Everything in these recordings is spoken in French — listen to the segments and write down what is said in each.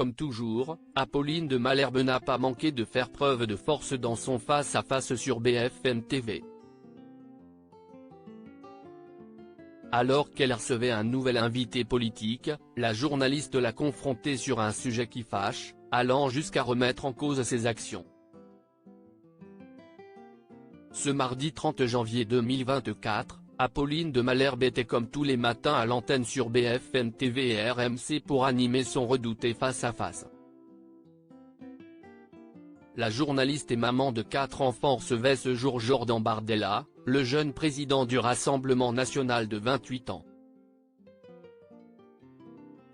comme toujours, Apolline de Malherbe n'a pas manqué de faire preuve de force dans son face-à-face sur BFM TV. Alors qu'elle recevait un nouvel invité politique, la journaliste l'a confrontée sur un sujet qui fâche, allant jusqu'à remettre en cause ses actions. Ce mardi 30 janvier 2024, Apolline de Malherbe était comme tous les matins à l'antenne sur BFM TV et RMC pour animer son redouté face-à-face. La journaliste et maman de 4 enfants recevait ce jour Jordan Bardella, le jeune président du Rassemblement national de 28 ans.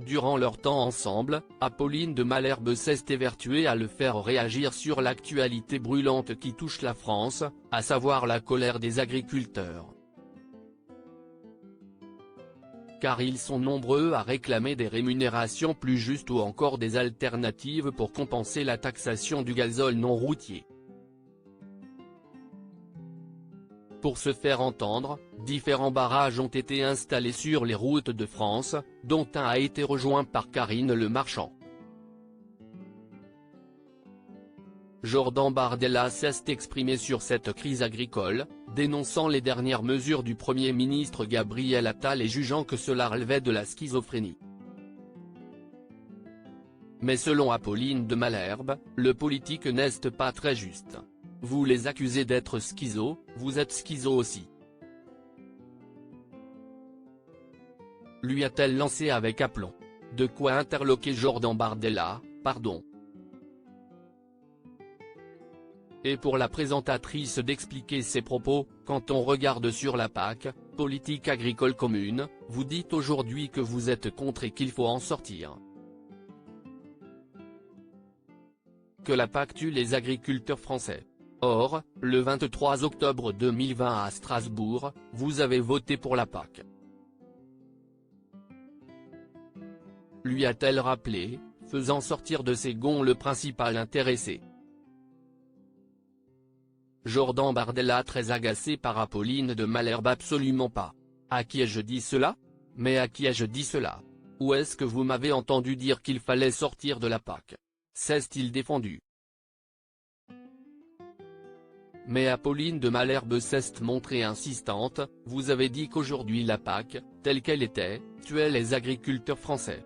Durant leur temps ensemble, Apolline de Malherbe s'est évertuée à le faire réagir sur l'actualité brûlante qui touche la France, à savoir la colère des agriculteurs. Car ils sont nombreux à réclamer des rémunérations plus justes ou encore des alternatives pour compenser la taxation du gazole non routier. Pour se faire entendre, différents barrages ont été installés sur les routes de France, dont un a été rejoint par Karine Le Marchand. Jordan Bardella s'est exprimé sur cette crise agricole, dénonçant les dernières mesures du Premier ministre Gabriel Attal et jugeant que cela relevait de la schizophrénie. Mais selon Apolline de Malherbe, le politique n'est pas très juste. Vous les accusez d'être schizo, vous êtes schizo aussi. Lui a-t-elle lancé avec aplomb. De quoi interloquer Jordan Bardella, pardon. Et pour la présentatrice d'expliquer ses propos, quand on regarde sur la PAC, politique agricole commune, vous dites aujourd'hui que vous êtes contre et qu'il faut en sortir. Que la PAC tue les agriculteurs français. Or, le 23 octobre 2020 à Strasbourg, vous avez voté pour la PAC. Lui a-t-elle rappelé, faisant sortir de ses gonds le principal intéressé. Jordan Bardella très agacé par Apolline de Malherbe absolument pas. À qui ai-je dit cela? Mais à qui ai-je dit cela? Où est-ce que vous m'avez entendu dire qu'il fallait sortir de la PAC? S'est-il défendu? Mais Apolline de Malherbe s'est montrée insistante, vous avez dit qu'aujourd'hui la PAC, telle qu'elle était, tuait les agriculteurs français.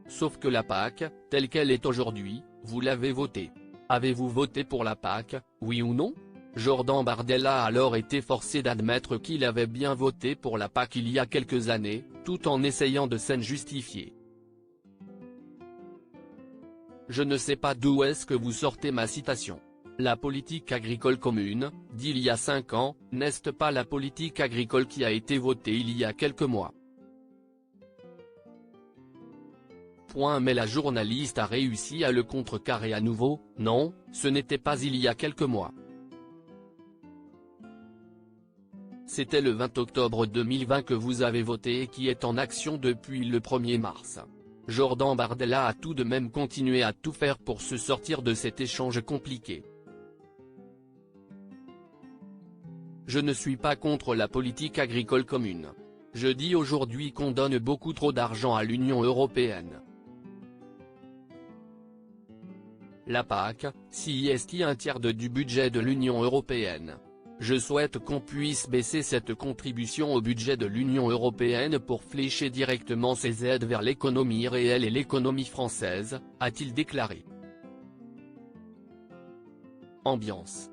Sauf que la PAC, telle qu'elle est aujourd'hui, vous l'avez votée. Avez-vous voté pour la PAC, oui ou non? Jordan Bardella a alors été forcé d'admettre qu'il avait bien voté pour la PAC il y a quelques années, tout en essayant de s'en justifier. Je ne sais pas d'où est-ce que vous sortez ma citation. La politique agricole commune, d'il y a 5 ans, n'est pas la politique agricole qui a été votée il y a quelques mois. Mais la journaliste a réussi à le contrecarrer à nouveau, non, ce n'était pas il y a quelques mois. C'était le 20 octobre 2020 que vous avez voté et qui est en action depuis le 1er mars. Jordan Bardella a tout de même continué à tout faire pour se sortir de cet échange compliqué. Je ne suis pas contre la politique agricole commune. Je dis aujourd'hui qu'on donne beaucoup trop d'argent à l'Union européenne. La PAC, si est un tiers du budget de l'Union européenne. Je souhaite qu'on puisse baisser cette contribution au budget de l'Union européenne pour flécher directement ces aides vers l'économie réelle et l'économie française, a-t-il déclaré. Ambiance.